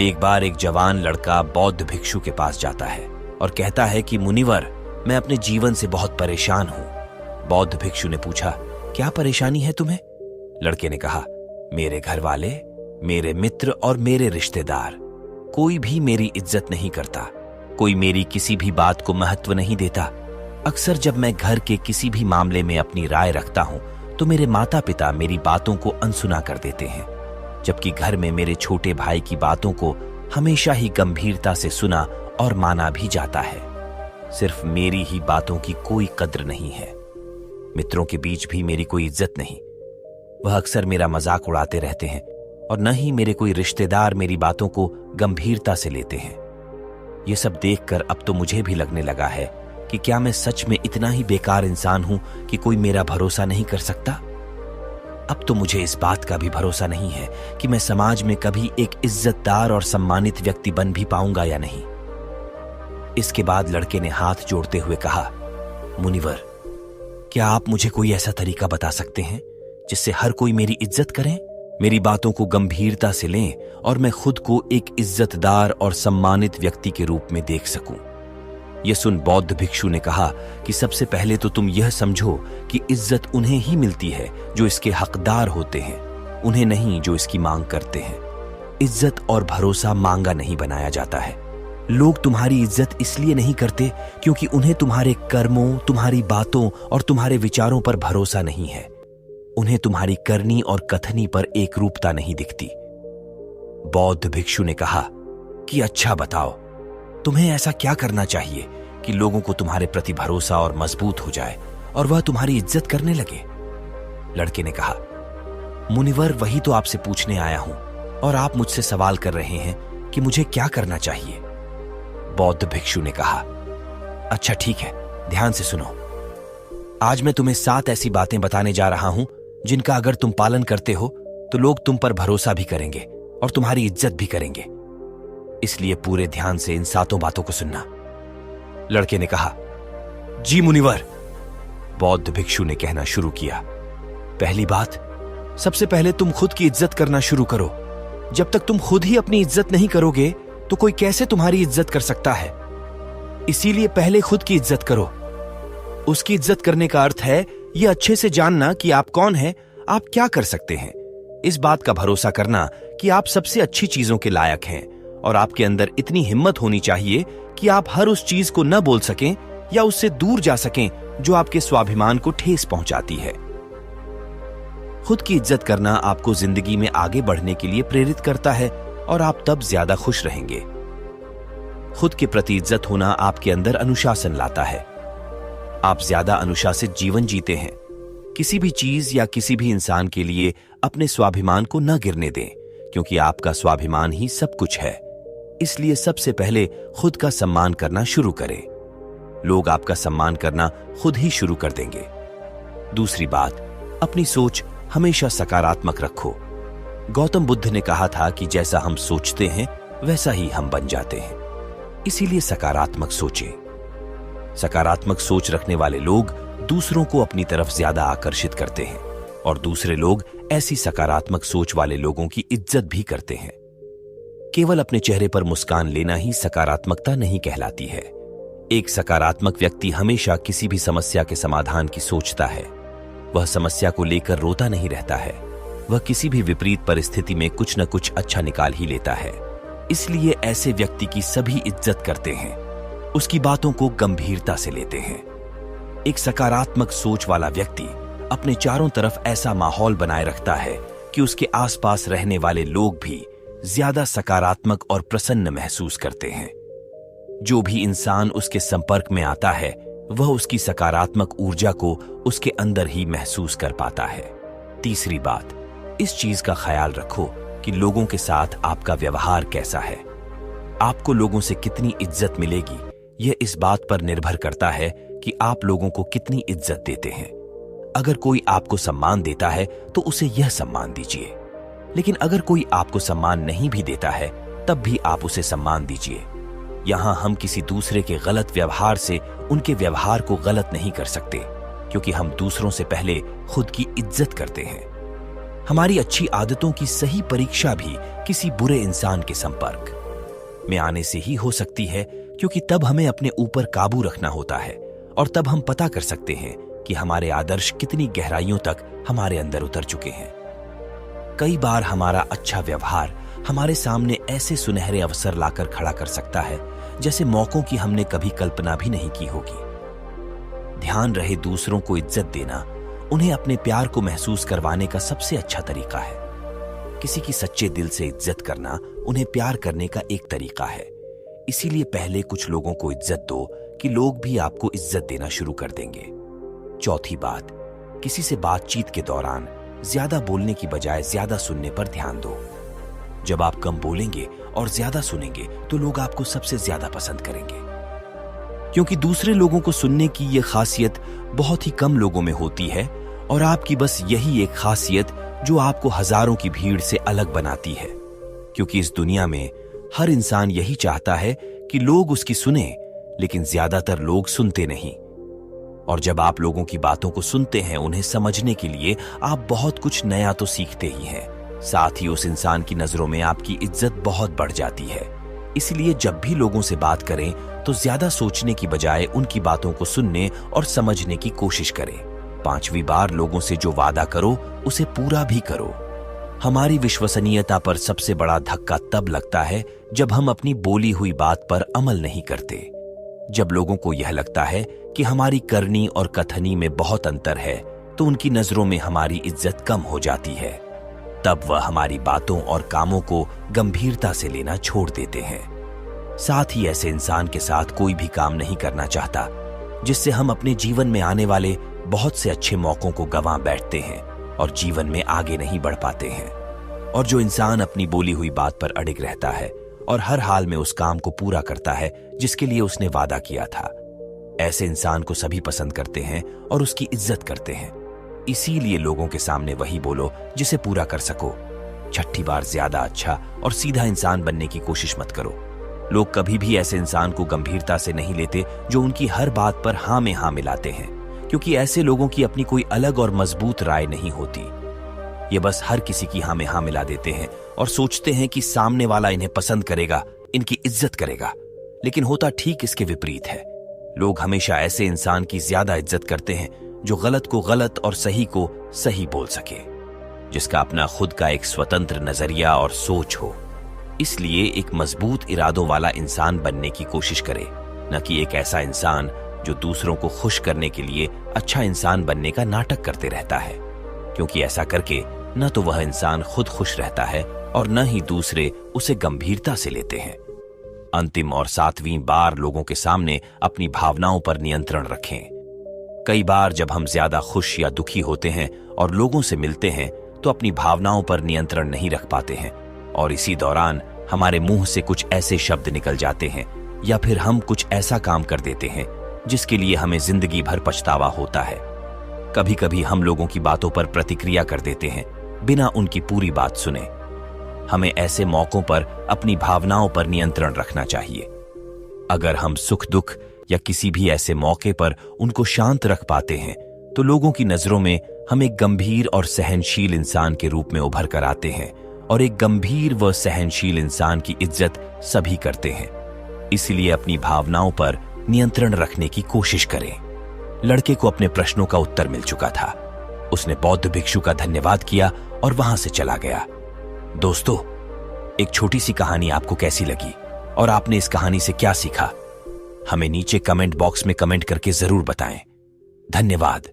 एक बार एक जवान लड़का बौद्ध भिक्षु के पास जाता है और कहता है कि मुनिवर, मैं अपने जीवन से बहुत परेशान हूं। बौद्ध भिक्षु ने पूछा, क्या परेशानी है तुम्हें? लड़के ने कहा, मेरे घर वाले, मेरे मित्र और मेरे रिश्तेदार, कोई भी मेरी इज्जत नहीं करता, कोई मेरी किसी भी बात को महत्व नहीं देता। अक्सर जब मैं घर के किसी भी मामले में अपनी राय रखता हूं तो मेरे माता पिता मेरी बातों को अनसुना कर देते हैं, जबकि घर में मेरे छोटे भाई की बातों को हमेशा ही गंभीरता से सुना और माना भी जाता है। सिर्फ मेरी ही बातों की कोई कद्र नहीं है। मित्रों के बीच भी मेरी कोई इज्जत नहीं, वह अक्सर मेरा मजाक उड़ाते रहते हैं और न ही मेरे कोई रिश्तेदार मेरी बातों को गंभीरता से लेते हैं। यह सब देखकर अब तो मुझे भी लगने लगा है कि क्या मैं सच में इतना ही बेकार इंसान हूं कि कोई मेरा भरोसा नहीं कर सकता। अब तो मुझे इस बात का भी भरोसा नहीं है कि मैं समाज में कभी एक इज्जतदार और सम्मानित व्यक्ति बन भी पाऊंगा या नहीं। इसके बाद लड़के ने हाथ जोड़ते हुए कहा, मुनिवर, क्या आप मुझे कोई ऐसा तरीका बता सकते हैं जिससे हर कोई मेरी इज्जत करे, मेरी बातों को गंभीरता से लें और मैं खुद को एक इज्जतदार और सम्मानित व्यक्ति के रूप में देख सकूं? यह सुन बौद्ध भिक्षु ने कहा कि सबसे पहले तो तुम यह समझो कि इज्जत उन्हें ही मिलती है जो इसके हकदार होते हैं, उन्हें नहीं जो इसकी मांग करते हैं। इज्जत और भरोसा मांगा नहीं बनाया जाता है। लोग तुम्हारी इज्जत इसलिए नहीं करते क्योंकि उन्हें तुम्हारे कर्मों, तुम्हारी बातों और तुम्हारे विचारों पर भरोसा नहीं है। उन्हें तुम्हारी करनी और कथनी पर एक रूपता नहीं दिखती। बौद्ध भिक्षु ने कहा कि अच्छा बताओ, तुम्हें ऐसा क्या करना चाहिए कि लोगों को तुम्हारे प्रति भरोसा और मजबूत हो जाए और वह तुम्हारी इज्जत करने लगे? लड़के ने कहा, मुनिवर, वही तो आपसे पूछने आया हूं और आप मुझसे सवाल कर रहे हैं कि मुझे क्या करना चाहिए। बौद्ध भिक्षु ने कहा, अच्छा ठीक है, ध्यान से सुनो। आज मैं तुम्हें 7 ऐसी बातें बताने जा रहा हूं जिनका अगर तुम पालन करते हो तो लोग तुम पर भरोसा भी करेंगे और तुम्हारी इज्जत भी करेंगे। इसलिए पूरे ध्यान से इन 7 बातों को सुनना। लड़के ने कहा, जी मुनिवर। बौद्ध भिक्षु ने कहना शुरू किया, पहली बात, सबसे पहले तुम खुद की इज्जत करना शुरू करो। जब तक तुम खुद ही अपनी इज्जत नहीं करोगे तो कोई कैसे तुम्हारी इज्जत कर सकता है? इसीलिए पहले खुद की इज्जत करो। उसकी इज्जत करने का अर्थ है यह अच्छे से जानना कि आप कौन हैं, आप क्या कर सकते हैं, इस बात का भरोसा करना कि आप सबसे अच्छी चीजों के लायक हैं और आपके अंदर इतनी हिम्मत होनी चाहिए कि आप हर उस चीज को न बोल सकें या उससे दूर जा सकें जो आपके स्वाभिमान को ठेस पहुंचाती है। खुद की इज्जत करना आपको जिंदगी में आगे बढ़ने के लिए प्रेरित करता है और आप तब ज्यादा खुश रहेंगे। खुद के प्रति इज्जत होना आपके अंदर अनुशासन लाता है। आप ज्यादा अनुशासित जीवन जीते हैं। किसी भी चीज या किसी भी इंसान के लिए अपने स्वाभिमान को न गिरने दें, क्योंकि आपका स्वाभिमान ही सब कुछ है। इसलिए सबसे पहले खुद का सम्मान करना शुरू करें। लोग आपका सम्मान करना खुद ही शुरू कर देंगे। दूसरी बात, अपनी सोच हमेशा सकारात्मक रखो। गौतम बुद्ध ने कहा था कि जैसा हम सोचते हैं वैसा ही हम बन जाते हैं। इसीलिए सकारात्मक सोचें। सकारात्मक सोच रखने वाले लोग दूसरों को अपनी तरफ ज्यादा आकर्षित करते हैं और दूसरे लोग ऐसी सकारात्मक सोच वाले लोगों की इज्जत भी करते हैं। केवल अपने चेहरे पर मुस्कान लेना ही सकारात्मकता नहीं कहलाती है। एक सकारात्मक व्यक्ति हमेशा किसी भी समस्या के समाधान की सोचता है। वह समस्या को लेकर रोता नहीं रहता है। वह किसी भी विपरीत परिस्थिति में कुछ न कुछ अच्छा निकाल ही लेता है। इसलिए ऐसे व्यक्ति की सभी इज्जत करते हैं, उसकी बातों को गंभीरता से लेते हैं। एक सकारात्मक सोच वाला व्यक्ति अपने चारों तरफ ऐसा माहौल बनाए रखता है कि उसके आसपास रहने वाले लोग भी ज्यादा सकारात्मक और प्रसन्न महसूस करते हैं। जो भी इंसान उसके संपर्क में आता है वह उसकी सकारात्मक ऊर्जा को उसके अंदर ही महसूस कर पाता है। तीसरी बात, इस चीज का ख्याल रखो कि लोगों के साथ आपका व्यवहार कैसा है। आपको लोगों से कितनी इज्जत मिलेगी यह इस बात पर निर्भर करता है कि आप लोगों को कितनी इज्जत देते हैं। अगर कोई आपको सम्मान देता है तो उसे यह सम्मान दीजिए, लेकिन अगर कोई आपको सम्मान नहीं भी देता है तब भी आप उसे सम्मान दीजिए। यहां हम किसी दूसरे के गलत व्यवहार से उनके व्यवहार को गलत नहीं कर सकते, क्योंकि हम दूसरों से पहले खुद की इज्जत करते हैं। हमारी अच्छी आदतों की सही परीक्षा भी किसी बुरे इंसान के संपर्क में आने से ही हो सकती है, क्योंकि तब हमें अपने ऊपर काबू रखना होता है और तब हम पता कर सकते हैं कि हमारे आदर्श कितनी गहराइयों तक हमारे अंदर उतर चुके हैं। कई बार हमारा अच्छा व्यवहार हमारे सामने ऐसे सुनहरे अवसर लाकर खड़ा कर सकता है जैसे मौकों की हमने कभी कल्पना भी नहीं की होगी। ध्यान रहे, दूसरों को इज्जत देना उन्हें अपने प्यार को महसूस करवाने का सबसे अच्छा तरीका है। किसी की सच्चे दिल से इज्जत करना उन्हें प्यार करने का एक तरीका है। इसीलिए पहले कुछ लोगों को इज्जत दो कि लोग भी आपको इज्जत देना शुरू कर देंगे। चौथी बात, किसी से बातचीत के दौरान ज्यादा बोलने की बजाय ज्यादा सुनने पर ध्यान दो। जब आप कम बोलेंगे और ज्यादा सुनेंगे तो लोग आपको सबसे ज्यादा पसंद करेंगे, क्योंकि दूसरे लोगों को सुनने की यह खासियत बहुत ही कम लोगों में होती है और आपकी बस यही एक खासियत जो आपको हजारों की भीड़ से अलग बनाती है। क्योंकि इस दुनिया में हर इंसान यही चाहता है कि लोग उसकी सुने, लेकिन ज्यादातर लोग सुनते नहीं। और जब आप लोगों की बातों को सुनते हैं, उन्हें समझने के लिए आप बहुत कुछ नया तो सीखते ही हैं, साथ ही उस इंसान की नजरों में आपकी इज्जत बहुत बढ़ जाती है। इसलिए जब भी लोगों से बात करें तो ज्यादा सोचने की बजाय उनकी बातों को सुनने और समझने की कोशिश करें। 5वीं बार लोगों से जो वादा करो उसे पूरा भी करो। हमारी विश्वसनीयता पर सबसे बड़ा धक्का तब लगता है जब हम अपनी बोली हुई बात पर अमल नहीं करते। जब लोगों को यह लगता है कि हमारी करनी और कथनी में बहुत अंतर है, तो उनकी नजरों में हमारी इज्जत कम हो जाती है। तब वह हमारी बातों और कामों को गंभीरता से लेना छोड़ देते हैं। साथ ही ऐसे इंसान के साथ कोई भी काम नहीं करना चाहता जिससे हम अपने जीवन में आने वाले बहुत से अच्छे मौकों को गंवा बैठते हैं और जीवन में आगे नहीं बढ़ पाते हैं। और जो इंसान अपनी बोली हुई बात पर अडिग रहता है और हर हाल में उस काम को पूरा करता है जिसके लिए उसने वादा किया था, ऐसे इंसान को सभी पसंद करते हैं और उसकी इज्जत करते हैं। इसीलिए लोगों के सामने वही बोलो जिसे पूरा कर सको। 6ठी बार ज्यादा अच्छा और सीधा इंसान बनने की कोशिश मत करो। लोग कभी भी ऐसे इंसान को गंभीरता से नहीं लेते जो उनकी हर बात पर हाँ में हाँ मिलाते हैं, क्योंकि ऐसे लोगों की अपनी कोई अलग और मजबूत राय नहीं होती। ये बस हर किसी की हाँ में हाँ मिला देते हैं और सोचते हैं कि सामने वाला इन्हें पसंद करेगा, इनकी इज्जत करेगा। लेकिन होता ठीक इसके विपरीत है। लोग हमेशा ऐसे इंसान की ज्यादा इज्जत करते हैं जो गलत को गलत और सही को सही बोल सके, जिसका अपना खुद का एक स्वतंत्र नजरिया और सोच हो। इसलिए एक मजबूत इरादों वाला इंसान बनने की कोशिश करे, न कि एक ऐसा इंसान जो दूसरों को खुश करने के लिए अच्छा इंसान बनने का नाटक करते रहता है, क्योंकि ऐसा करके न तो वह इंसान खुद खुश रहता है और न ही दूसरे उसे गंभीरता से लेते हैं। अंतिम और 7वीं बार लोगों के सामने अपनी भावनाओं पर नियंत्रण रखें। कई बार जब हम ज्यादा खुश या दुखी होते हैं और लोगों से मिलते हैं तो अपनी भावनाओं पर नियंत्रण नहीं रख पाते हैं और इसी दौरान हमारे मुंह से कुछ ऐसे शब्द निकल जाते हैं या फिर हम कुछ ऐसा काम कर देते हैं जिसके लिए हमें जिंदगी भर पछतावा होता है। कभी कभी हम लोगों की बातों पर प्रतिक्रिया कर देते हैं बिना उनकी पूरी बात सुने। हमें ऐसे मौकों पर अपनी भावनाओं पर नियंत्रण रखना चाहिए। अगर हम सुख दुख या किसी भी ऐसे मौके पर उनको शांत रख पाते हैं तो लोगों की नजरों में हम एक गंभीर और सहनशील इंसान के रूप में उभर कर आते हैं और एक गंभीर व सहनशील इंसान की इज्जत सभी करते हैं। इसलिए अपनी भावनाओं पर नियंत्रण रखने की कोशिश करें। लड़के को अपने प्रश्नों का उत्तर मिल चुका था। उसने बौद्ध भिक्षु का धन्यवाद किया और वहां से चला गया। दोस्तों, एक छोटी सी कहानी आपको कैसी लगी और आपने इस कहानी से क्या सीखा? हमें नीचे कमेंट बॉक्स में कमेंट करके जरूर बताएं। धन्यवाद।